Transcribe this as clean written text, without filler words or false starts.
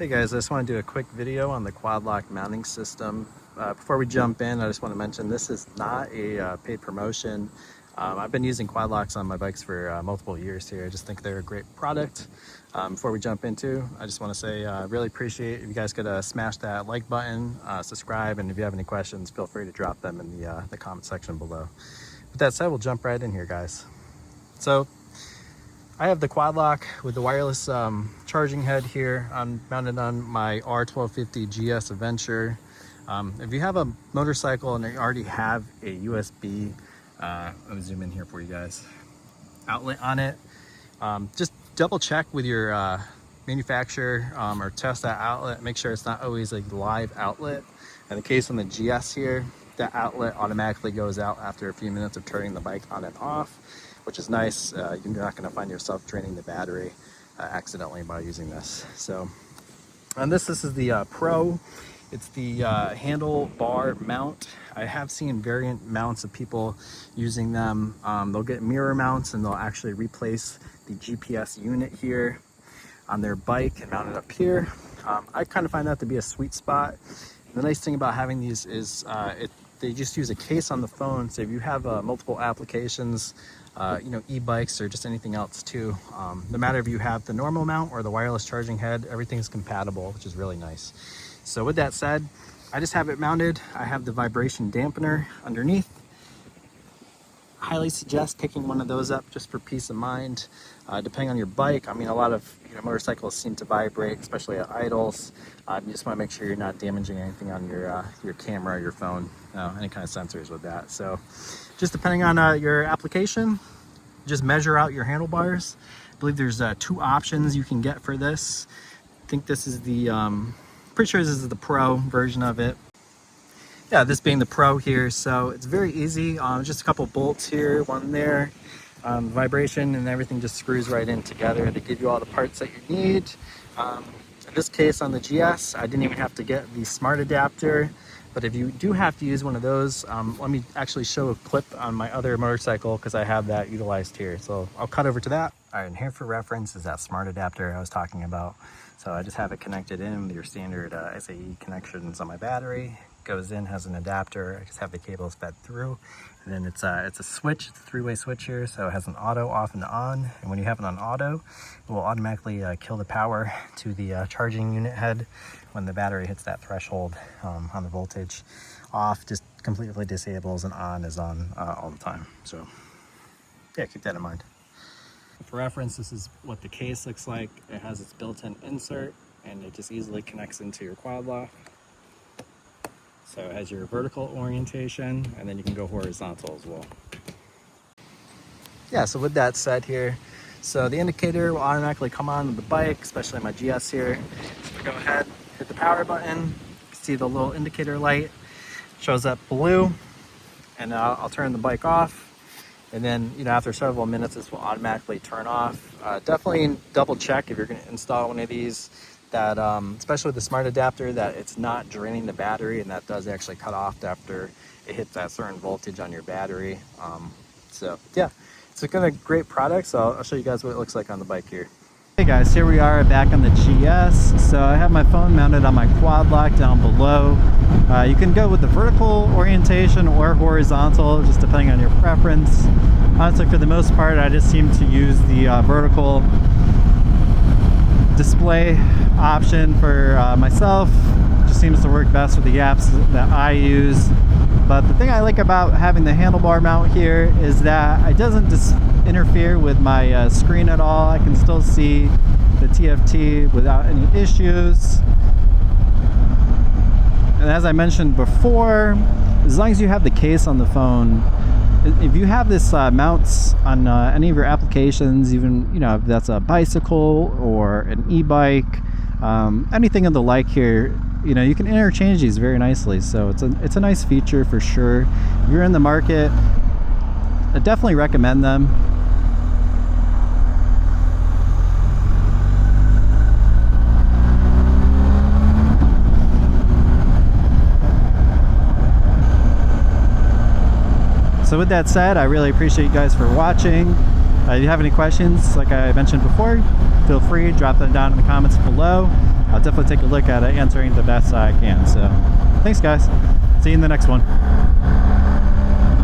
Hey guys, I just want to do a quick video on the quad lock mounting system. Before we jump in, I just want to mention this is not a paid promotion. I've been using quad locks on my bikes for multiple years here. I just think they're a great product. Before we jump into, I just want to say really appreciate if you guys could smash that like button, subscribe, and if you have any questions, feel free to drop them in the comment section below. With that said, we'll jump right in here, guys. So I have the quad lock with the wireless charging head here. I'm mounted on my R1250 GS Adventure. If you have a motorcycle and you already have a USB, let me zoom in here for you guys, outlet on it, just double check with your manufacturer or test that outlet. Make sure it's not always a live outlet. In the case on the GS here, that outlet automatically goes out after a few minutes of turning the bike on and off, which is nice. You're not going to find yourself draining the battery accidentally by using this. So, and this is the Pro. It's the handlebar mount. I have seen variant mounts of people using them. They'll get mirror mounts and they'll actually replace the GPS unit here on their bike and mount it up here. I kind of find that to be a sweet spot. The nice thing about having these is they just use a case on the phone. So if you have multiple applications, e-bikes or just anything else too, no matter if you have the normal mount or the wireless charging head, everything's compatible, which is really nice. So with that said, I just have it mounted. I have the vibration dampener underneath. Highly suggest picking one of those up just for peace of mind. Depending on your bike, I mean, a lot of motorcycles seem to vibrate, especially at idles. You just want to make sure you're not damaging anything on your camera or your phone, any kind of sensors with that. So just depending on your application, just measure out your handlebars. I believe there's 2 options you can get for this. I think this is the, pretty sure this is the Pro version of it. Yeah, this being the Pro here, so it's very easy. Just a couple bolts here, one there. Vibration and everything just screws right in together. They give you all the parts that you need. In this case on the GS, I didn't even have to get the smart adapter. But if you do have to use one of those, let me actually show a clip on my other motorcycle because I have that utilized here. So I'll cut over to that. All right, and here for reference is that smart adapter I was talking about. So I just have it connected in with your standard SAE connections on my battery. Goes in, has an adapter. I just have the cables fed through. And then it's a switch, it's a 3-way switch here. So it has an auto, off and on. And when you have it on auto, it will automatically kill the power to the charging unit head when the battery hits that threshold on the voltage. Off just completely disables, and on is on all the time. So yeah, keep that in mind. For reference, this is what the case looks like. It has its built-in insert and it just easily connects into your quad lock. So it has your vertical orientation and then you can go horizontal as well. Yeah, so with that said here, so the indicator will automatically come on with the bike, especially my GS here. So go ahead, hit the power button. You can see the little indicator light shows up blue, and I'll turn the bike off. And then, after several minutes, this will automatically turn off. Definitely double check if you're going to install one of these that, especially with the smart adapter, that it's not draining the battery, and that does actually cut off after it hits that certain voltage on your battery. So yeah, it's a great product. So I'll show you guys what it looks like on the bike here. Hey guys, here we are back on the GS. So I have my phone mounted on my quad lock down below. You can go with the vertical orientation or horizontal, just depending on your preference. Honestly, for the most part, I just seem to use the vertical display option for myself. It just seems to work best with the apps that I use. But the thing I like about having the handlebar mount here is that it doesn't interfere with my screen at all. I can still see the TFT without any issues. And as I mentioned before, as long as you have the case on the phone, if you have this mounts on any of your applications, even if that's a bicycle or an e-bike, anything of the like here, you can interchange these very nicely. So it's a nice feature for sure. If you're in the market, I definitely recommend them. So with that said, I really appreciate you guys for watching. If you have any questions, like I mentioned before, feel free, drop them down in the comments below. I'll definitely take a look at it, answering the best I can. So thanks guys, see you in the next one.